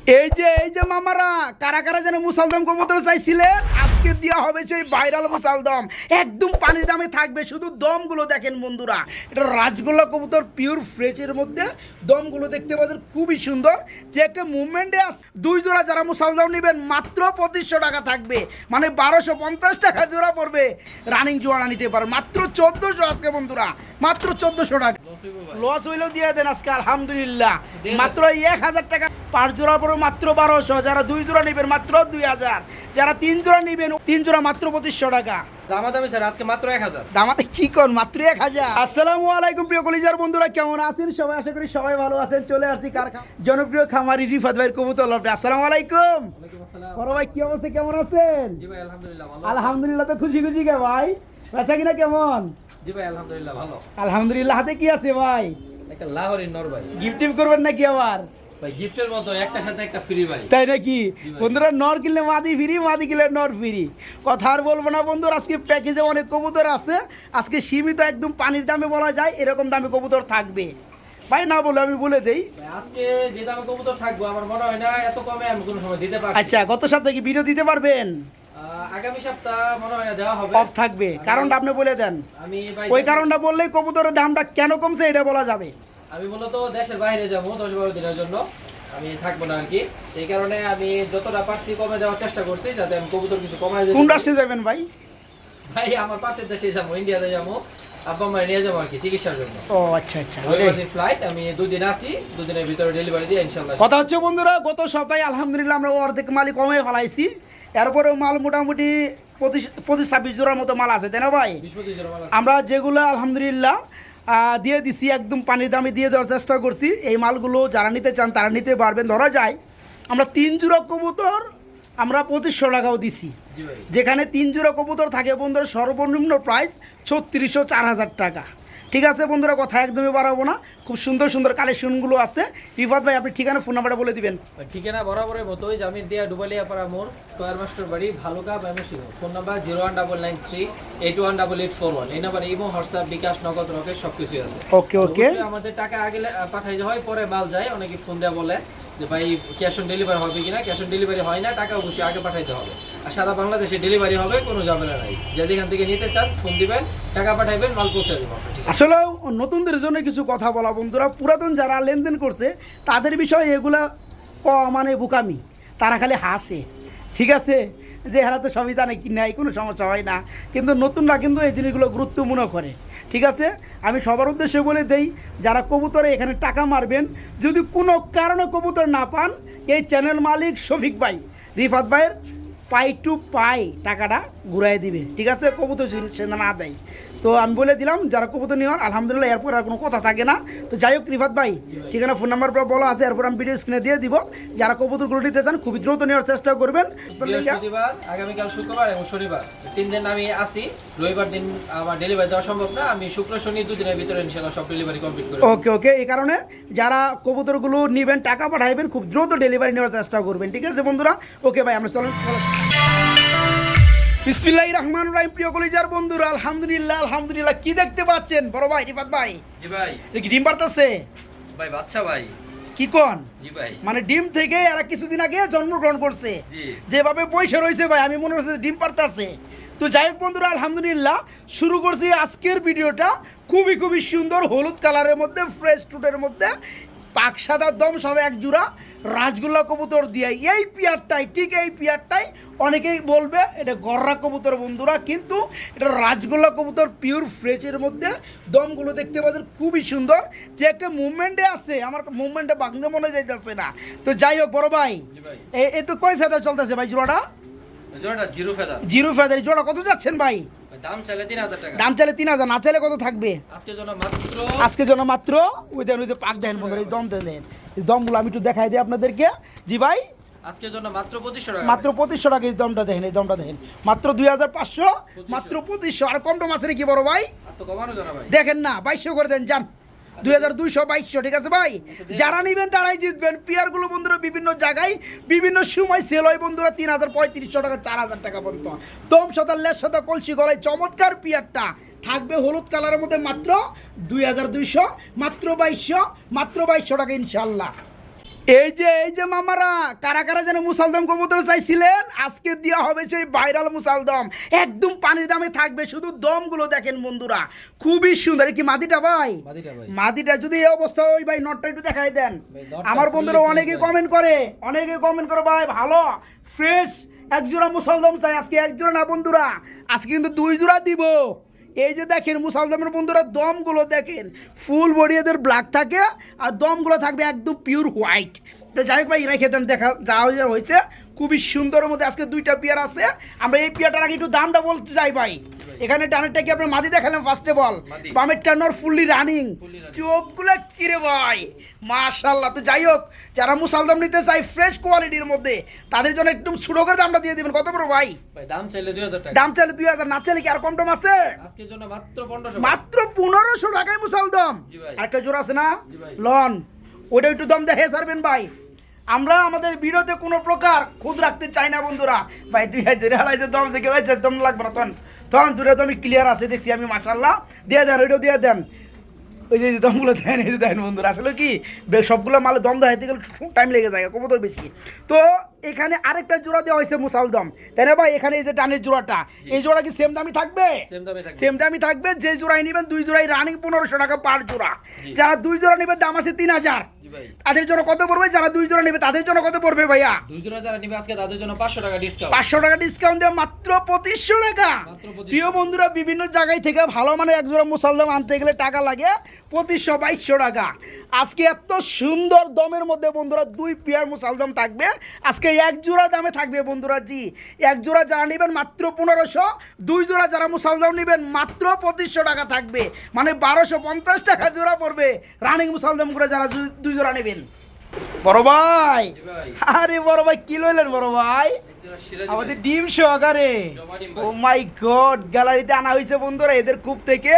এই যে মামারা, কারা কারা যেন মুসালদম কবুতর চাইছিলেন, আজকে দেওয়া হবে সেই ভাইরাল মুসালদম। একদম পানির দামে থাকবে, শুধু দমগুলো দেখেন বন্ধুরা। এটা রাজগোল্লা কবুতর পিওর ফ্রেশের মধ্যে দমগুলো দেখতে পাচ্ছেন, খুবই সুন্দর। যে একটা মুভমেন্টে আছে, 2 জোড়া যারা মুসালদম নেবেন মাত্র 2500 টাকা থাকবে, মানে 1250 টাকা জোড়া পড়বে। রানিং জোড়া নিতে পারেন মাত্র 1400 আজকে বন্ধুরা, মাত্র 1400 টাকা। লস হইলেও দিয়ে দেন আজকে আলহামদুলিল্লাহ, মাত্র 1000 টাকা পার জোড়া পড়বে, মাত্র 1200। যারা 2 জোড়া নেবেন মাত্র 2000, যারা 3 জোড়া নেবেন 3 জোড়া মাত্র 2500 টাকা। দামাদামি স্যার আজকে মাত্র 1000 দামাতে কি কোন মাত্র 1000। আসসালামু আলাইকুম প্রিয় কলিজার বন্ধুরা, কেমন আছেন সবাই? আশা করি সবাই ভালো আছেন। চলে আসছি কারখানা জনপ্রিয় খামারি রিফাত ভাইয়ের কবুতর লফটে। আসসালামু আলাইকুম। বড় ভাই কি অবস্থা, কেমন আছেন? জি ভাই আলহামদুলিল্লাহ ভালো। আলহামদুলিল্লাহ, তো খুশি খুশি কে ভাই? বেচা কিনা কেমন? জি ভাই আলহামদুলিল্লাহ ভালো। আলহামদুলিল্লাহ। হাতে কি আছে ভাই? একটা লাহোরের নর ভাই। গিফট টিপ করবেন নাকি আবার? ভাই গিফটের মতো একটার সাথে একটা ফ্রি ভাই। তাই নাকি বন্ধুরা? নর কিনলে মাদি ফ্রি, মাদি কিনলে নর ফ্রি। কথা আর বলবো না বন্ধুরা, আজকে প্যাকেজে অনেক কবুতর আছে। আজকে সীমিত একদম পানির দামে বলা যায় এরকম দামে কবুতর থাকবে ভাই, না বলে আমি বলে দেই। আজকে যে দামে কবুতর থাকবো আমার মনে হয় না এত কমে আমি কোনো সময় দিতে পারবো। আচ্ছা, গত সপ্তাহে কি ভিডিও দিতে পারবেন? আগামী সপ্তাহ মনে হয় না দেওয়া হবে। অফ থাকবে, কারণটা আপনি বলে দেন। আমি ভাই ওই কারণটা বললেই কবুতরের দামটা কেন কমছে এটা বলা যাবে। আমি মূলত দেশের বাইরে যাবো 10-12 দিনের জন্য, আমি থাকবো না আর কি। এই কারণে আমি যতটা পারছি কমে দেওয়ার চেষ্টা করছি, যাতে আমি কবুতর কিছু কমায় দিই। কোন রাষ্ট্রে যাবেন ভাই? ভাই আমার পাশের দেশে যাবো, ইন্ডিয়াতে যাবো। আব্বা মা নিয়ে যাবো আর কি চিকিৎসার জন্য। ও আচ্ছা আচ্ছা। ফ্লাইট, আমি 2 দিন আসি, 2 দিনের ভিতরে ডেলিভারি দিয়ে ইনশাআল্লাহ। কথা হচ্ছে বন্ধুরা, গত সপ্তাহে আলহামদুলিল্লাহ আমরা অর্ধেক মালই কমে ফেলাইছি। এরপরেও মাল মোটামুটি 25-26 জোড়ার মতো মাল আছে, তাই না ভাই? 20-25 জন মাল আছে। আমরা যেগুলো আলহামদুলিল্লাহ দিয়ে দিছি, একদম পানির দামে দিয়ে দেওয়ার চেষ্টা করছি। এই মালগুলো যারা নিতে চান তারা নিতে পারবেন। ধরা যায় আমরা 3 জোড়া কবুতর আমরা 2500 টাকাও দিছি। জি ভাই। যেখানে 3 জোড়া কবুতর থাকে বন্ধুরা, সর্বনিম্ন প্রাইস 3600-4000 টাকা। ঠিক আছে বন্ধুরা, কথা একদমই বাড়াবো না। খুব সুন্দর সুন্দর কালেকশনগুলো আছে। রিফাত ভাই আপনি ঠিকানা ফোন নাম্বারটা বলে দিবেন। ঠিকানা বরাবরের মতোই, জামির দিয়া ডুবালিয়া পাড়া মোড়, স্কয়ার মাস্টার বাড়ি, ভালুকা ময়মনসিংহ। Phone number 01993818841। এই নাম্বারে ইমো, হোয়াটসঅ্যাপ, বিকাশ, নগদ, রকেট সবকিছুই আছে। ওকে ওকে। অবশ্যই আমাদের টাকা আগে পাঠাইতে হয়, পরে মাল যায়। অনেকে ফোন দেয়া বলে যে ভাই ক্যাশ অন ডেলিভারি হবে কিনা। ক্যাশ অন ডেলিভারি হয় না, টাকা অবশ্যই আগে পাঠাইতে হবে। আর সারা বাংলাদেশে ডেলিভারি হবে, কোনো ঝামেলা নাই। যে যেখান থেকে নিতে চান ফোন দিবেন, টাকা পাঠাইবেন, মাল পৌঁছে দেবো। আসলে নতুনদের জন্য কিছু কথা বলা বন্ধুরা, পুরাতন যারা লেনদেন করছে তাদের বিষয়ে এগুলা মানে বোকামি, তারা খালি হাসে। ঠিক আছে, যে হেরা তো সবই জানে কি নাই, কোনো সমস্যা হয় না। কিন্তু নতুনরা কিন্তু এই জিনিসগুলো গুরুত্ব মনে করে। ঠিক আছে, আমি সবার উদ্দেশ্যে বলে দেই, যারা কবুতরে এখানে টাকা মারবেন, যদি কোনো কারণে কবুতর না পান, এই চ্যানেল মালিক শফিক ভাই, রিফাত ভাইয়ের পাই টু পাই টাকাটা ঘুরাই দিবে। ঠিক আছে, কবুতর সে না দেয়। তো আমি বলে দিলাম যারা কবুতর নেওয়ার, আলহামদুলিল্লাহ এরপর আর কোনো কথা থাকে না। তো যাই হোক রিফাত ভাই, ঠিকানা ফোন নাম্বার বলা আছে, এরপর আমি ভিডিও স্ক্রিনে দিয়ে দিব। যারা কবুতরগুলো নিতে চান খুবই দ্রুত নেওয়ার চেষ্টা করবেন। বৃহস্পতিবার, আগামীকাল শুক্রবার এবং শনিবার 3 দিন আমি আসি। রবিবার দিন আমার ডেলিভারি দেওয়া সম্ভব না, আমি শুক্র শনি 2 দিনের ভিতরে ইনশাআল্লাহ সব ডেলিভারি কমপ্লিট করে। ওকে ওকে। এই কারণে যারা কবুতরগুলো নেবেন টাকা পাঠাইবেন, খুব দ্রুত ডেলিভারি নেওয়ার চেষ্টা করবেন। ঠিক আছে বন্ধুরা, ওকে ভাই আমরা চলেন। বিসমিল্লাহির রহমানির রহিম। প্রিয় কলিজার বন্ধুরা, আলহামদুলিল্লাহ আলহামদুলিল্লাহ। কি দেখতে পাচ্ছেন বড় ভাই রিফাত ভাই? জি ভাই। কি ডিম পারতেছে ভাই বাচ্চা ভাই। কি কোন? জি ভাই। মানে ডিম থেকে এরা কিছুদিন আগে জন্মগ্রহণ করছে। জি। যেভাবে পয়সা রয়েছে ভাই, আমি মনে হচ্ছে ডিম পারতেছে। তো যাই হোক বন্ধুরা, আলহামদুলিল্লাহ শুরু করছি আজকের ভিডিওটা। খুবই খুবই সুন্দর হলুদ কালারের মধ্যে, ফ্রেশ টুটের মধ্যে, পাক সাদা দম সাদা এক জোড়া রাজগোল্লা কবুতর দিয়ে এই পিয়ারটাই, ঠিক এই পিয়ারটাই অনেকেই বলবে এটা গররা কবুতর বন্ধুরা, কিন্তু এটা রাজগোল্লা কবুতর পিওর ফ্রেশের মধ্যে। দমগুলো দেখতে পাচ্ছেন খুবই সুন্দর। যে একটা মুভমেন্টে আছে, আমার মুভমেন্টে বাংলা মনে যাইতেছে না। তো যাই হোক বড় ভাই, এই তো কয় ফেদার চলতেছে ভাই জোড়াটা? জোড়াটা জিরো ফেদার। Zero feather. জোড়া কত যাচ্ছেন ভাই? দাম চাইলে 3000 টাকা। দাম চাইলে 3000, না চাইলে কত থাকবে? আজকের জন্য মাত্র ওই দেন, ওই যে পাক দেন বন্ধুরা, এই দম দেন। এই দমগুলো আমি একটু দেখাই দিই আপনাদেরকে। জি ভাই, আজকের জন্য মাত্র 2500 টাকা। মাত্র 2500 টাকা। এই দমটা দেখেন, এই দমটা দেখেন, মাত্র 2500, মাত্র 2500। আর কম টম আছে কি বড় ভাই? আর তো কমানো জানা ভাই। দেখেন না, 2200 করে দেন, যান 2200, 2200। ঠিক আছে ভাই, যারা নিবেন তারাই জিতবেন। পিয়ারগুলো বন্ধুরা বিভিন্ন জায়গায় বিভিন্ন সময় সেল হয় বন্ধুরা, 3000, 3500 টাকা, 4000 টাকা পর্যন্ত। দম সাদা, লেস সাদা, কলসি গলায় চমৎকার পিয়ারটা থাকবে হলুদ কালারের মধ্যে, মাত্র 2200, মাত্র 2200, মাত্র 2200 টাকা ইনশাল্লাহ। এই যে মামারা, কারা কারা যেন মুসালদম কবুতর চাইছিলেন, আজকে দেওয়া হবে সেই ভাইরাল মুসালদম। একদম পানির দামে থাকবে, শুধু দমগুলো দেখেন বন্ধুরা, খুবই সুন্দর। কি মাদিটা ভাই? মাদিটা ভাই। মাদিটা যদি এই অবস্থা, ওই ভাই নটটা একটু দেখাই দেন। ভাই, নটটা আমার fully বন্ধুরা fresh অনেকে ভাই। কমেন্ট করে ভাই ভালো ফ্রেশ এক জোড়া মুসালদম চাই। আজকে এক জোড়া না বন্ধুরা, আজকে কিন্তু 2 জোড়া দিব। এই যে দেখেন মুসালদমের বন্ধুরা দমগুলো দেখেন, ফুল বডি এদের ব্ল্যাক থাকে, আর দমগুলো থাকবে একদম পিওর হোয়াইট। তো যাই হোক ভাই, রেখে দেন, দেখা যা হয়েছে খুবই সুন্দরের মধ্যে আজকে 2টা পেয়ার আছে। আমরা এই পেয়ারটার আগে একটু দামটা বলতে চাই ভাই। এখানে ডানেরটা কি আপনার মাদি দেখালাম ফার্স্টে বল, মাদি। বামের Turner fully running, Fully running। চোখগুলো কিরে ভাই মাশাআল্লাহ। তো যাই হোক, যারা মুসালদম নিতে চাই ফ্রেশ কোয়ালিটির মধ্যে, তাদের জন্য একদম ছোট করে দামটা দিয়ে দিবেন। কত বড় ভাই? ভাই দাম চাইলে 2000 টাকা। দাম চাইলে 2000, না চাইলে কি আর কম টম আছে? আজকের জন্য মাত্র 1500। মাত্র 1500 টাকায় মুসালদম। জি ভাই। আরেকটা জোড়া আছে না জি ভাই। লন, ওটা একটু দম দেখে ছাড়বেন ভাই। আমরা আমাদের ভিডিওতে কোনো প্রকার খুদ রাখতে চাই না বন্ধুরা। ভাই দুই হাজার ধরে হালাইছে দম দেখে ভাই, দম লাগবে না, তখন দূরে তো আমি ক্লিয়ার আছে দেখছি আমি মাশাআল্লাহ। দিয়ে দেন, ওইটাও দিয়ে দেন। ওই যে দমগুলো দেন, এই যে দেন বন্ধুরা। আসলে কি সবগুলো মালে দম দেখাইতে গেলে টাইম লেগে যায়, কবুতর বেশি। তো এখানে আরেকটা জোড়া দেওয়া হয়েছে মুসালদম, তাই না ভাই? এখানে এই যে ডানের জোড়াটা, এই জোড়া কি সেম দামই থাকবে? সেম দামে থাকবে। সেম দামই থাকবে। যে জোড়াই নেবেন 2 জোড়াই রানিং 1500 টাকা পার জোড়া। জি। যারা 2 জোড়া নেবে দাম আছে 3000। জি ভাই। তাদের জন্য কত পড়বে? যারা 2 জোড়া নেবে তাদের জন্য কত পড়বে ভাইয়া? 2 জোড়া যারা নিবে আজকে তাদের জন্য 500 টাকা ডিসকাউন্ট। 500 টাকা ডিসকাউন্ট দিয়ে মাত্র 2500 টাকা। মাত্র 2500। প্রিয় বন্ধুরা, বিভিন্ন জায়গায় থেকে ভালো মানে এক জোড়া মুসালদম আনতে গেলে টাকা লাগে 2500-2200 টাকা। আজকে এত সুন্দর দমের মধ্যে বন্ধুরা 2 পেয়ার মুসালদম থাকবে আজকে এক জোড়া দামে থাকবে বন্ধুরা। জি, এক জোড়া যারা নেবেন মাত্র 1500, 2 জোড়া যারা মুসালদম নেবেন মাত্র 2500 টাকা থাকবে, মানে 1250 টাকা জোড়া পড়বে রানিং মুসালদম করে যারা 2 জোড়া নেবেন। বড় ভাই, জি ভাই। আরে বড় ভাই কি লইলেন বড় ভাই? একজোড়া সিরাজি আমাদের ভাই। ডিম সহকারে, জমা ডিম ও ভাই। মাই গড, গ্যালারিতে আনা হয়েছে বন্ধুরা এদের কূপ থেকে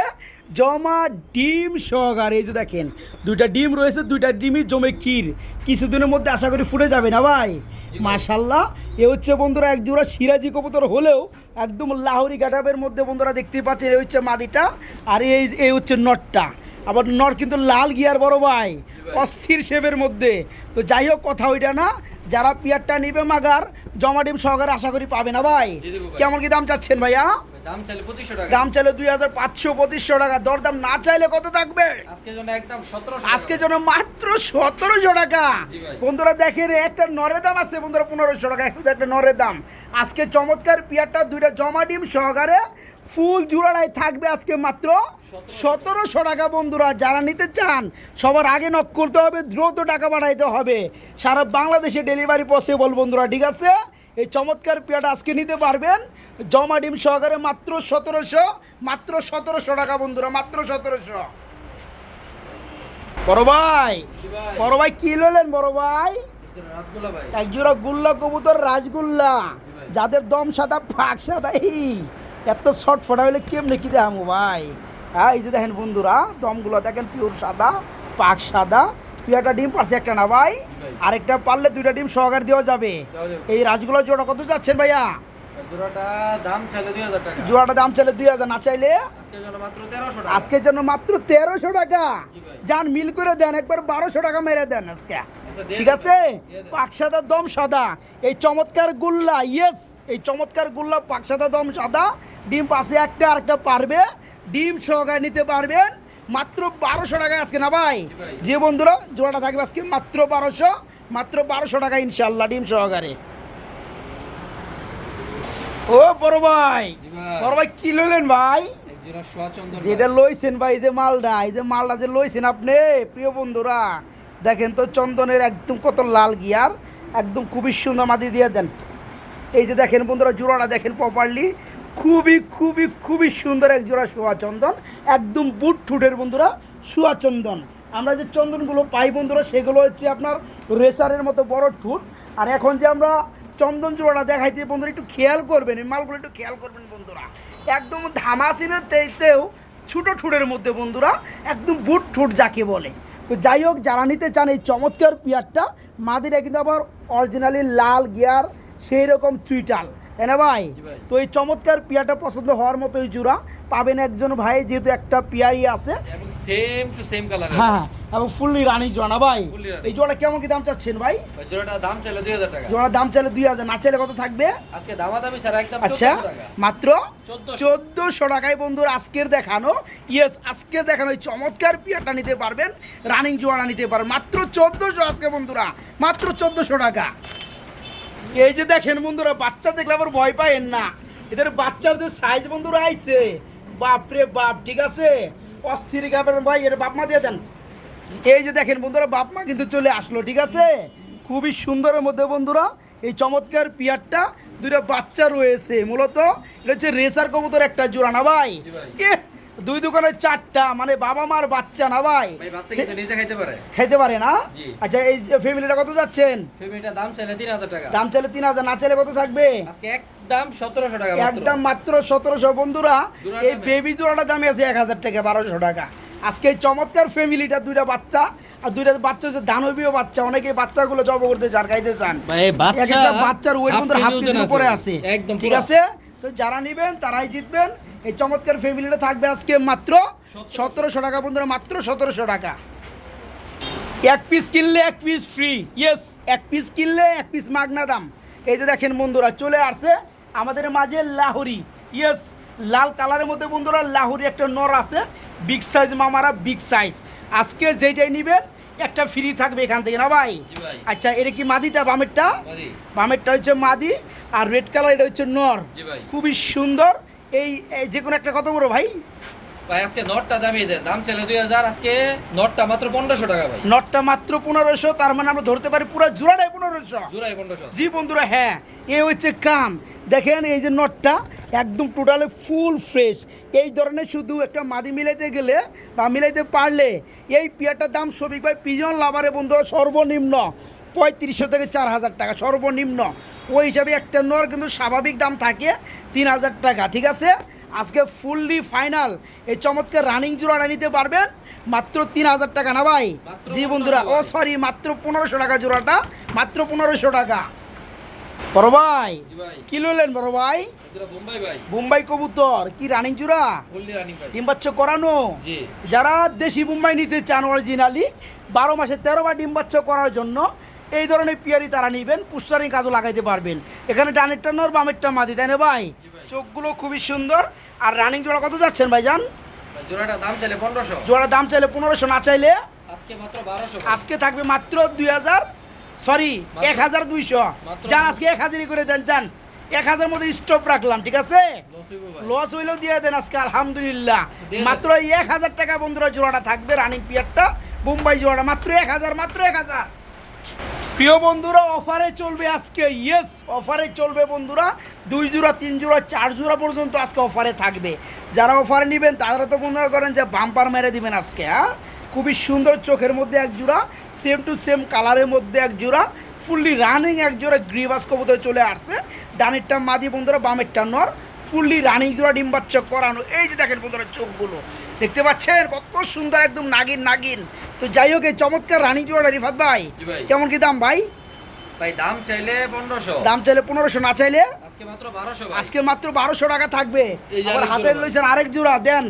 জমা ডিম সহকারে। এই যে দেখেন 2টা ডিম রয়েছে, 2টা ডিমই জমে ক্ষীর, কিছুদিনের মধ্যে আশা করি ফুটে যাবে না ভাই? জি ভাই। মাশাল্লাহ। এ হচ্ছে বন্ধুরা এক জোড়া সিরাজি কবুতর হলেও একদম লাহোরি গাটাবের মধ্যে বন্ধুরা দেখতে পাচ্ছেন। এই হচ্ছে মাদিটা, আর এই হচ্ছে নটটা। আবার নট কিন্তু লাল গিয়ার বড় ভাই, অস্থির শেপের মধ্যে। তো যাই হোক, কথা ওইটা না, যারা পিয়ারটা নিবে মাগার জমা ডিম সহকারে আশা করি পাবে না ভাই? দিয়ে দেবো ভাই। কেমন কি দাম চাচ্ছেন ভাইয়া? ভাই, দাম চাইলে 2500 টাকা। দাম চাইলে 2500-2500 টাকা, দরদাম না চাইলে কত থাকবে? আজকের জন্য একদম 1700। আজকের জন্য মাত্র 1700 টাকা। জি ভাই। বন্ধুরা দেখেন, একটা নরের দাম আছে বন্ধুরা 1500 টাকা, একটা নরের দাম। আজকে চমৎকার পিয়ারটা 2টা জমা ডিম সহকারে ফুল জোড়াটাই থাকবে আজকে মাত্র 1700 টাকা। বন্ধুরা যারা নিতে চান সবার আগে নক করতে হবে, দ্রুত টাকা পাঠাইতে হবে, সারা বাংলাদেশে ডেলিভারি পসিবল বন্ধুরা, ঠিক আছে? এই চমৎকার পেয়ারটা আজকে নিতে পারবেন জমা ডিম সহকারে মাত্র 1700 টাকা বন্ধুরা, মাত্র 1700। বড় ভাই, জি ভাই। বড় ভাই কি লইলেন বড় ভাই? একজোড়া রাজগোলা ভাই। এক জোড়া গুল্লা কবুতর রাজগুল্লা, ভাই। যাদের দম সাদা ফাঁক সাদা, এই এত শর্ট ফোটা হলে কেমনে কি দেখামো ভাই? হ্যাঁ, এই যে দেখেন বন্ধুরা দমগুলো দেখেন, পিওর সাদা, পাক সাদা। পিয়াটা ডিম পারছে একটা না ভাই, ভাই। আরেকটা পারলে 2টা ডিম সহকার দেওয়া যাবে। দেওয়া যাবে। এই রাজগুলো জোড়া কত যাচ্ছেন ভাইয়া? জোড়াটা দাম চাইলে 2000 টাকা। জোড়াটা দাম চাইলে 2000, না চাইলে আজকের জন্য মাত্র 1300 টাকা। আজকের জন্য মাত্র 1300 টাকা। জি ভাই। যান মিল করে দেন, একবার 1200 টাকা মেরে দেন আজকে, আচ্ছা, দিয়ে ঠিক দেন। আছে? দিয়ে দেন। পাক সাদা দম সাদা, এই চমৎকার গুল্লা, ইয়েস, এই চমৎকার গুল্লা পাক সাদা দম সাদা, ডিম পাশে একটা আরেকটা পারবে, ডিম সহকারে নিতে পারবেন মাত্র 1200 টাকায় আজকে, না ভাই? জি ভাই। যে বন্ধুরা জোড়াটা থাকবে আজকে মাত্র 1200 টাকা ইনশাল্লাহ ডিম সহকারে। ও বড় ভাই, জি ভাই। বড় ভাই কি লইলেন ভাই? একজোড়া সোয়া চন্দন যেটা ভাই। লইছেন ভাই, এই যে মালটা, যে লইছেন আপনি প্রিয় বন্ধুরা, দেখেন তো চন্দনের একদম কত লাল গিয়ার, একদম খুবই সুন্দর মাদি দিয়ে দেন। এই যে দেখেন বন্ধুরা জোড়াটা দেখেন প্রপারলি, খুবই সুন্দর এক জোড়া সোয়া চন্দন, একদম বুট ঠুটের বন্ধুরা সোয়া চন্দন। আমরা যে চন্দনগুলো পাই বন্ধুরা সেগুলো হচ্ছে আপনার রেসারের মতো বড় ঠুট। আর এখন যে আমরা চন্দন জোড়াটা দেখাইতে বন্ধুরা একটু খেয়াল করবেন, এই মালগুলো একটু খেয়াল করবেন বন্ধুরা, একদম ধামাসিনের তেইতেও ছোটো ঠুটের মধ্যে বন্ধুরা, একদম বুট ঠুট যাকে বলে। তো যাই হোক, যারা নিতে চান এই চমৎকার পিয়ারটা, মাদিরা কিন্তু আবার অরিজিনালি লাল গিয়ার, সেই রকম চুইটাল, তাই না ভাই? জি ভাই। তো এই চমৎকার পিয়ারটা পছন্দ হওয়ার মতো এই জোড়া পাবেন একজন ভাই, যেহেতু একটা পেয়ারই আছে। এবং সেম টু সেম কালার। হ্যাঁ, এবং ফুললি রানিং জোড়া না ভাই? Fully running। এই জোড়া কেমন কি দাম চাচ্ছেন ভাই? জোড়াটা দাম চাইলে 2000 টাকা। জোড়া দাম চাইলে 2000, না চাইলে কত থাকবে? আজকে দামাদামি ছাড়া একদম আচ্ছা, 1400 টাকা। মাত্র 1400 টাকায় বন্ধুরা আজকের দেখানো, ইয়েস আজকের দেখানো এই চমৎকার পিয়ারটা নিতে পারবেন, রানিং জোড়া নিতে পারবেন মাত্র 1400 আজকে বন্ধুরা, মাত্র 1400 টাকা। এই যে দেখেন বন্ধুরা, বাচ্চা দেখলে আবার ভয় পায়েন না, এদের বাচ্চার যে সাইজ বন্ধুরা আইছে, বাপরে বাপ, ঠিক আছে, অস্থির খাবেন ভাই। এর বাপ মা দিয়ে দেন। এই যে দেখেন বন্ধুরা, বাপ মা কিন্তু চলে আসলো, ঠিক আছে, খুবই সুন্দরের মধ্যে বন্ধুরা এই চমৎকার পিয়ারটা, দুইটা বাচ্চা রয়েছে। মূলত এটা হচ্ছে রেসার কবুতর একটা জোড়া না ভাই? জি ভাই। এ দুই দোকানে চারটা, মানে বাবা মার বাচ্চা না ভাই? ভাই বাচ্চা কিন্তু নিজে খাইতে পারে। খাইতে পারে না? জি। আচ্ছা, এই ফ্যামিলিটা কত যাচ্ছেন? ফেমিটা দাম চাইলে 3000 টাকা। দাম চাইলে 3000, না চাইলে কত থাকবে? আজকে একদম 1700 টাকা মাত্র। একদম মাত্র 1700 বন্ধুরা। জোড়ার এই দামে? বেবি জোড়াটার দামে আছে 1000 টাকা, 1200 টাকা। আজকে এই চমৎকার ফ্যামিলিটা, দুইটা বাচ্চা, আর দুইটা বাচ্চা হচ্ছে দানবীয় বাচ্চা, অনেকে বাচ্চাগুলো জব করতে চান, খাইতে চান। ভাই বাচ্চা একটা বাচ্চার ওয়েট half বন্ধুরা হাফ কেজি কেজির ওজন উপরে আছে, একদম ঠিক পুরো। আছে? তো যারা নেবেন তারাই জিতবেন। এই চমৎকার ফ্যামিলিটা থাকবে আজকে মাত্র 1700 টাকা বন্ধুরা, মাত্র 1700 টাকা। এক পিস কিনলে এক পিস ফ্রি, ইয়েস, এক পিস কিনলে এক পিস মাগনা দাম। এই যে দেখেন বন্ধুরা, চলে আসছে আমাদের মাঝে লাহোরি, ইয়েস, লাল কালারের মধ্যে বন্ধুরা লাহোরি একটা নর আছে, বিগ সাইজ মামারা, বিগ সাইজ। আজকে যেটাই নেবেন একটা ফ্রি থাকবে এখান থেকে না ভাই? জি ভাই। আচ্ছা, এটা কি মাদিটা? বামেরটা? মাদি। বামেরটা হচ্ছে মাদি, আর রেড কালার এটা হচ্ছে নর। জি ভাই। খুবই সুন্দর। এই যে কোনো একটা কত বড় ভাই? ভাই আজকে নটটা দামিয়ে দেন, দাম চাইলে 2000, আজকে নটটা মাত্র 1500 টাকা ভাই। নটটা মাত্র 1500, তার মানে আমরা ধরতে পারি পুরো জোড়াটাই 1500। জোড়াই 1500। জি বন্ধুরা, হ্যাঁ, এ হচ্ছে কাম। দেখেন এই যে নটটা একদম টোটালি ফুল ফ্রেশ। এই ধরনের শুধু একটা মাদি মিলাইতে গেলে বা মিলাইতে পারলে এই পেয়ারটার দাম সবিক ভাই পিজন লাভারে বন্ধুরা সর্বনিম্ন 3500 থেকে 4000 টাকা সর্বনিম্ন। ওই হিসাবে একটা নর কিন্তু স্বাভাবিক দাম থাকে 3000 টাকা, ঠিক আছে? আজকে ফুললি ফাইনাল এই চমৎকার রানিং জোড়াটা নিতে পারবেন মাত্র 3000 টাকা না ভাই? মাত্র জি বন্ধুরা, 1500 ও সরি, মাত্র 1500 টাকা জোড়াটা, মাত্র 1500 টাকা। বড় ভাই জি ভাই। কি লইলেন বড় ভাই? এগুলো বোম্বাই ভাই। বোম্বাই কবুতর কি রানিং জোড়া? ফুললি রানিং ভাই। ডিম বাচ্চা করানো? জি। যারা দেশি বোম্বাই নিতে চান অরিজিনালি 12 মাসে 13 বার ডিম বাচ্চা করার জন্য এই ধরনের পিয়ারি তারা নেবেন, পুষ্টারিং কাজও লাগাইতে পারবেন। এখানে ডানেরটা নর, বামেরটা মাদি, তাই না ভাই? জি ভাই। চোখগুলো খুবই সুন্দর। আর রানিং জোড়া কত যাচ্ছেন ভাইজান? ভাই জোড়াটা দাম চাইলে 1500। জোড়া দাম চাইলে 1500, না চাইলে আজকে মাত্র 1200 ভাই। আজকে থাকবে মাত্র 2000, সরি মাত্র 1200। মাত্র যান আজকে 1000ই করে দেন, যান 1000 মধ্যে স্টপ রাখলাম, ঠিক আছে? লস হইবো ভাই। লস হইলেও দিয়ে দেন আজকে, আলহামদুলিল্লাহ। দিয়ে দেন। মাত্র 1000 টাকা বন্ধুরা জোড়াটা থাকবে, রানিং পিয়ারটা বোম্বাই জোড়াটা মাত্র 1000, মাত্র 1000। প্রিয় বন্ধুরা, অফারে চলবে আজকে, ইয়েস অফারে চলবে বন্ধুরা। 2 জোড়া 3 জোড়া 4 জোড়া পর্যন্ত আজকে অফারে থাকবে। যারা অফারে নেবেন তারা তো বন্ধুরা করেন যে বাম্পার মেরে দিবেন আজকে। হ্যাঁ, খুবই সুন্দর চোখের মধ্যে এক জোড়া, সেম টু সেম কালারের মধ্যে এক জোড়া, ফুললি রানিং এক জোড়া গ্রিবাস কবুতর চলে আসছে। ডানেরটা মাদি বন্ধুরা, বামেরটা নর, ফুললি রানিং জোড়া ডিম বাচ্চা করানো। এই যে দেখেন বন্ধুরা চোখগুলো দেখতে পাচ্ছেন কত সুন্দর, একদম নাগিন নাগিন। তো যাই হোক, এই চমৎকার রানিং জোড়াটা রিফাত ভাই জি ভাই। কেমন কি দাম ভাই? ভাই দাম চাইলে 1500। দাম চাইলে 1500, না চাইলে আজকে মাত্র 1200 ভাই। আজকে মাত্র 1200 টাকা থাকবে। এই যে আবার আরেক হাতে জোড়া লইছেন আরেক জোড়া, দেন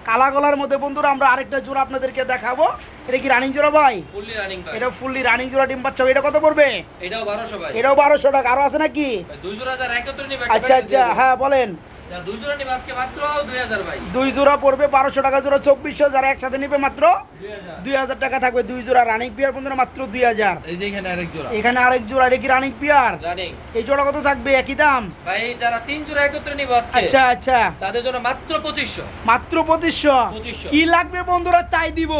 কালা গলার মধ্যে বন্ধুরা আমরা আরেকটা জোড়া আপনাদেরকে দেখাবো। এটা কি রানিং জোড়া ভাই? ফুললি রানিং ভাই। এটা ফুললি রানিং জোড়া ডিম বাচ্চা। এটা কত পড়বে? এটাও 1200 ভাই। এটাও 1200 টাকা। আরো আছে নাকি? ভাই দুই জোড়া যারা একত্রে নিবে আচ্ছা আচ্ছা, হ্যাঁ বলেন। দুই জোড়া নিবে আজকে মাত্র 2000 ভাই। 2 জোড়া পড়বে 1200 টাকা জোড়া, 2400। যারা একসাথে নিবে মাত্র 2000। 2000 টাকা থাকবে। 2 জোড়া রানিং পিয়ার বন্ধুরা মাত্র 2000। এই যে এখানে আরেক জোড়া এখানে আরেক জোড়া, এটা কি রানিং পিয়ার? রানিং। এই জোড়া কত থাকবে? একই দাম? ভাই যারা 3 জোড়া একত্রে নিবে আজকে আচ্ছা আচ্ছা, তাদের জন্য মাত্র 2500। মাত্র 2500। 2500 কি লাগবে বন্ধুরা তাই দিব।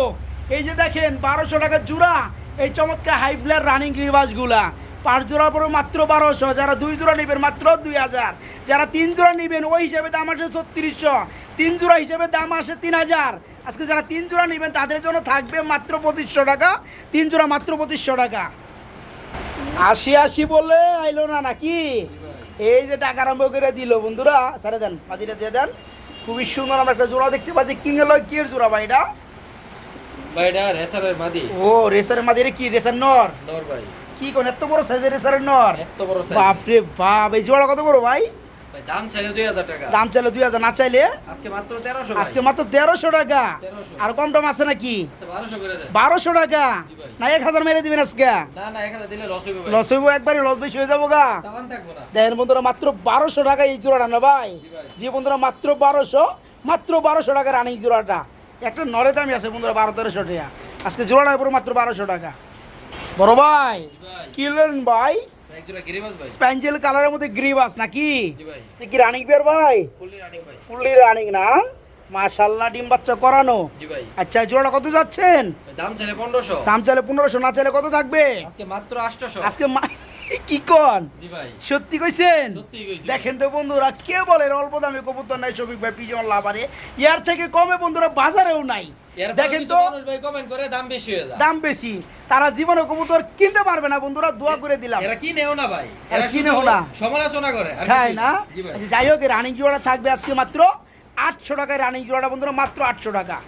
এই যে দেখেন 1200 টাকা জোড়া এই চমৎকার হাই ফ্লার রানিং গিরবাসগুলা, 5 জোড়া পরে মাত্র 1200। যারা 2 জোড়া নেবেন মাত্র 2000। যারা 3 জোড়া নেবেন ওই হিসাবে দাম আসে 3600। 3 জোড়া হিসেবে দাম আসে 3000। আজকে যারা 3 জোড়া নেবেন তাদের জন্য থাকবে মাত্র 2500 টাকা। 3 জোড়া মাত্র 2500 টাকা। 80 বলে আইলো না নাকি? এই যে টাকা আরম্ভ করে দিল বন্ধুরা, সারে দেন, পাতিটা দিয়ে দেন। খুবই সুন্দর আমরা একটা জোড়া দেখতে পাচ্ছি। কিংয়ের কি জোড়া ভাই এটা? ভাই এটা রেসারের মাদি। ও রেসারের মাঝে কি রেসার নর? নর ভাই। কি কোন এত বড় সাইজের রেসারের নর? এত বড় সাইজ। বাপরে বাপ, এই জোড়া কত বড় ভাই? ভাই দাম চাইলে 2000 টাকা, দাম চাইলে 2000, না চাইলে আজকে মাত্র 1300 আজকে মাত্র 1300 টাকা। 1300 আর কম টম আছে নাকি? আচ্ছা 1200 করে দেন। 1200 টাকা জি ভাই। না 1000 মেরে দিবেন আজকে? না না 1000 দিলে লস হইবে ভাই, লস হইব, একবারে লস বেশি হয়ে যাবো গা। চালান থাকবো না। দেখেন বন্ধুরা মাত্র 1200 টাকা এই জোড়াটা না ভাই? জি ভাই। জি বন্ধুরা মাত্র 1200 টাকা রানিং জোড়াটা। একটা নরে দামি আছে বন্ধুরা 1200-1300 টাকা, আজকে জোড়াটার উপর মাত্র 1200 টাকা। বড় ভাই জি ভাই। কি নেন ভাই? এক জোড়া গিরিবাস ভাই। স্প্যাঞ্জেল কালারের মধ্যে গ্রিবাস নাকি? জি ভাই। এ কি রানিং পেয়ার ভাই? ফুললি রানিং ভাই। ফুললি রানিং না? মাশাআল্লাহ, ডিম বাচ্চা করানো। জি ভাই। আচ্ছা জোড়াটা কত যাচ্ছেন? দাম চাইলে 1500, দাম চাইলে 1500, না চাইলে কত থাকবে? আজকে মাত্র 800। আজকে কি কন? জি ভাই। সত্যি কইছেন? সত্যিই কইছি। দেখেন তো বন্ধুরা, কে বলে অল্প দামে কবুতর নাই শফিক ভাই পিজন লাভারে, ইয়ার থেকে কমে বন্ধুরা বাজারেও নাই। এরপর দেখেন কিছু তো মানুষ ভাই কমেন্ট করে দাম বেশি হয়ে যায়। দাম বেশি, তারা জীবনে কবুতর কিনতে পারবে না বন্ধুরা, দোয়া করে দিলাম। এরা কিনেও না ভাই, এরা কিনেও শুধু না। সমালোচনা করে আর তাই কিছুই না? জি ভাই। যাই হোক, রানিং জোড়াটা থাকবে আজকে মাত্র 800 টাকায়। রানিং জোড়াটা বন্ধুরা মাত্র 800 টাকা।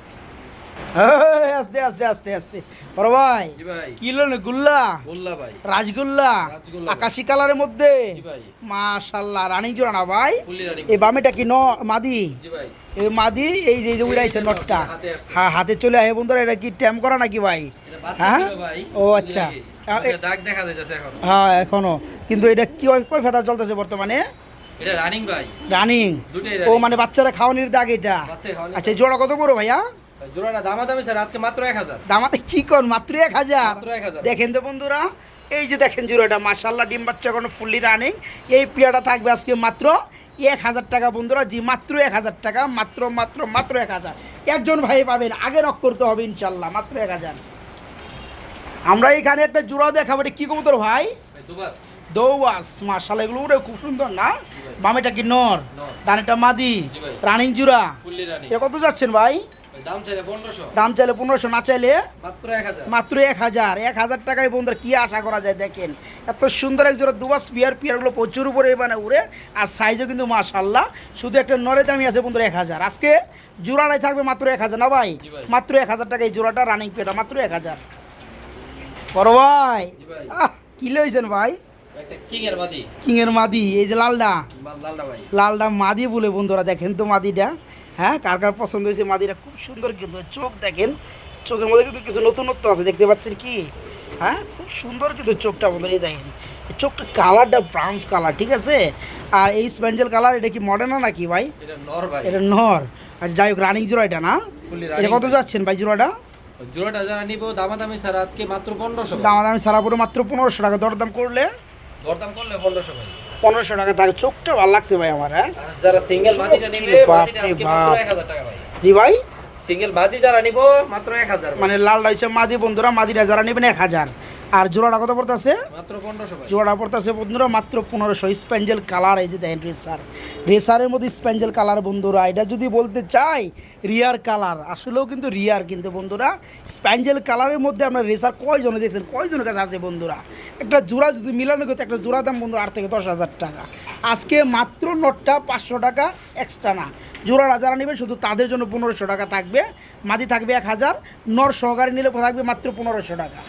আস্তে আস্তে আস্তে আস্তে বড় ভাই জি ভাই। কি লোন? গুল্লা, বললা ভাই। রাজগুল্লা, রাজগোল্লা। আকাশি কালারের মধ্যে। জি ভাই। মাশাআল্লাহ, রানিং জোড়া না ভাই? Fully running. এই বামেটা কি মাদি? জি ভাই। এই মাদি, এই যে উড়াইছে এই যে নটটা, হাতে আসছে। হ্যাঁ হাতে চলে আয় বন্ধুরা। এটা কি ট্যাম করা নাকি ভাই? এটা বাচ্চা হ্যাঁ? ছিল ভাই। ও আচ্ছা। বুঝলে দাগ দেখা যাচ্ছে এখন। হ্যাঁ এখনো, কিন্তু এটা কি কয় ফেদা চলতেছে বর্তমানে? এটা রানিং ভাই। রানিং? দুটোই ও রানিং। মানে বাচ্চারা খাওয়ানির দাগ এটা? বাচ্চাই খাওয়ানির আচ্ছা এই জোড়া কত বড় ভাইয়া? জোড়াটা দামাদামি স্যার আজকে মাত্র 1000। দামাতে কি কর? মাত্র 1000? মাত্র 1000। দেখেন তো বন্ধুরা, এই যে দেখেন জোড়াটা মাশাআল্লাহ, ডিম বাচ্চা কোনো ফুললি রানিং। এই পিয়াটা থাকবে আজকে মাত্র 1000 টাকা বন্ধুরা। জি মাত্র 1000 টাকা, মাত্র মাত্র মাত্র 1000। একজন ভাই পাবেন, আগে রক করতে হবে ইনশাল্লাহ। মাত্র 1000। আমরা এখানে একটা জোড়া দেখাবো, এটা কি কবুতর ভাই? ভাই দুবাস। দৌবাস। মাশাআল্লাহ, এগুলো উড়ে খুব সুন্দর না? বামেটা কি নর, নর। ডানেটা মাদি, জি ভাই। রানিং জোড়া। Fully running. এটা কত যাচ্ছেন ভাই? দাম চাইলে 1500, দাম চাইলে 1500, না চাইলে মাত্র 1000। মাত্র 1000। 1000 টাকায় বন্ধুরা কি আশা করা যায়? দেখেন এত সুন্দর এক জোড়া দুবাস পিয়ারগুলো প্রচুর উপরে মানে উড়ে, আর সাইজও কিন্তু মাশাআল্লাহ। শুধু একটা নরে দামি আছে বন্ধুরা 1000। আজকে জোড়াটাই থাকবে মাত্র 1000 না ভাই? জি ভাই। মাত্র 1000 টাকা এই জোড়াটা রানিং পেটা, মাত্র 1000। বড় ভাই জি ভাই। কি লইছেন ভাই? একটা কিং এর মাদি। কিং এর মাদি, এই যে লালডা, লালটা ভাই। লালডা মাদি বলে বন্ধুরা। দেখেন তো মাদিটা, হ্যাঁ কার কার পছন্দ হয়েছে মাদিটা? খুব সুন্দর কিন্তু চোখ দেখেন, চোখের মধ্যে কিন্তু কিছু নতুনত্ব আছে, দেখতে পাচ্ছেন কি? হ্যাঁ খুব সুন্দর কিন্তু চোখটা বন্ধুরা। এই দেখেন এই চোখটা, কালারটা ব্রাউন কালার, ঠিক আছে? আর এই স্প্যাঞ্জেল কালার, এটা কি মডার্ন নাকি ভাই? এটা নর ভাই। এটা নর। আচ্ছা যাই হোক, রানিং জোড়া এটা না? ফুললি এটা রানিং। কত যাচ্ছেন ভাই জোড়াটা? জোড়াটা যারা নিবো দামাদামি স্যার আজকে মাত্র 1500। দামাদামি ছাড়া পুরো মাত্র 1500 টাকা। দরদাম করলে দরদাম করলে 1500 ভাই। 1500 টাকা থাকে। চোখটা ভালো লাগছে ভাই আমার। হ্যাঁ আর যারা সিঙ্গেল মাদিটা নিবে বাপ মাদিটা রে আজকে মাত্র বাপ। 1000 টাকা ভাই। জি ভাই, সিঙ্গেল মাদি যারা নিবো মাত্র 1000 ভাই। মানে লালটা হচ্ছে মাদি বন্ধুরা, মাদিটা যারা নেবেন 1000। আর জোড়াটা কত পড়তেছে? মাত্র 1500 ভাই। জোড়া পড়তেছে বন্ধুরা মাত্র 1500। স্প্যাঞ্জেল কালার, এই যে দেখেন রেসার, রেসারের মধ্যে স্প্যাঞ্জেল কালার বন্ধুরা। এটা যদি বলতে চাই রিয়ার কালার, আসলেও কিন্তু রিয়ার কিন্তু বন্ধুরা। স্প্যাঞ্জেল কালারের মধ্যে আপনার রেসার কয়জনে দেখছেন, কয়জনের কাছে আছে বন্ধুরা? একটা জোড়া যদি মিলানো করতে, একটা জোড়া দাম বন্ধু 8 থেকে 10,000 টাকা। আজকে মাত্র নটটা 500 টাকা এক্সট্রা না, জোড়াটা যারা নেবেন শুধু তাদের জন্য 1500 টাকা থাকবে। মাদি থাকবে 1000, নর সহকারে নিলে থাকবে মাত্র 1500 টাকা।